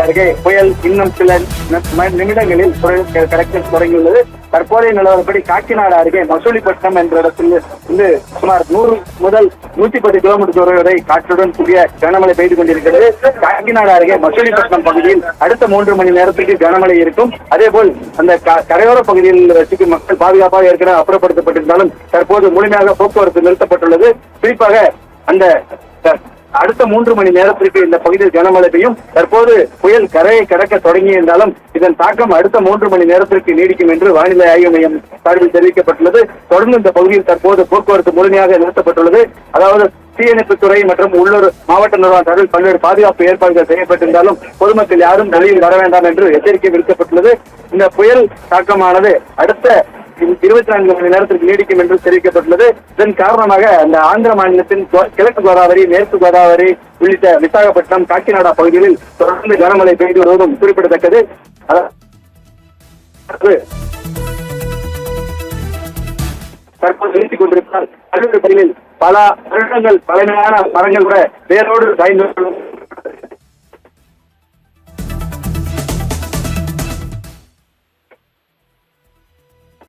அருகே புயல் இன்னும் சில நிமிடங்களில் கடக்க தொடங்கியுள்ளது. தற்போதைய நிலவரப்படி காக்கிநாடு அருகே மசூலிப்பட்டினம் என்ற இடத்தில் இருந்து சுமார் 100 முதல் 110 கிலோமீட்டர் தூரம் வரை காற்றுடன் கூடிய கனமழை பெய்து கொண்டிருக்கிறது. காக்கிநாடு அருகே மசூலிப்பட்டினம் பகுதியில் அடுத்த 3 மணி நேரத்துக்கு கனமழை இருக்கும். அதேபோல் அந்த கரையோர பகுதியில் வசிக்கும் மக்கள் பாதுகாப்பாக ஏற்கனவே அப்புறப்படுத்தப்பட்டிருந்தாலும் தற்போது முழுமையாக போக்குவரத்து நிறுத்தப்பட்டுள்ளது. குறிப்பாக அந்த அடுத்த 3 மணி நேரத்திற்கு இந்த பகுதியில் கனமழை பெய்யும். தற்போது புயல் கரையை கடக்க தொடங்கியிருந்தாலும் இதன் தாக்கம் அடுத்த 3 மணி நேரத்திற்கு நீடிக்கும் என்று வானிலை ஆய்வு மையம் சார்பில் தெரிவிக்கப்பட்டுள்ளது. தொடர்ந்து இந்த பகுதியில் தற்போது போக்குவரத்து முழுமையாக நிறுத்தப்பட்டுள்ளது. அதாவது தீயணைப்புத்துறை மற்றும் உள்ளூர் மாவட்ட நிர்வாகம் சார்பில் பல்வேறு பாதுகாப்பு ஏற்பாடுகள் செய்யப்பட்டிருந்தாலும் பொதுமக்கள் யாரும் வெளியில் வர வேண்டாம் என்று எச்சரிக்கை விடுக்கப்பட்டுள்ளது. இந்த புயல் தாக்கமானது அடுத்த 24 மணி நேரத்திற்கு நீடிக்கும் என்று தெரிவிக்கப்பட்டுள்ளது. இதன் காரணமாக அந்த ஆந்திர மாநிலத்தின் கிழக்கு கோதாவரி, மேற்கு கோதாவரி உள்ளிட்ட விசாகப்பட்டினம், காக்கிநாடா பகுதிகளில் தொடர்ந்து கனமழை பெய்து வருவதும் குறிப்பிடத்தக்கது. தற்போது நிறுத்திக் கொண்டிருந்தால் பல்வேறு பகுதிகளில் பல வருடங்கள் பழமையான மரங்கள் கூட வேரோடு சாய்ந்து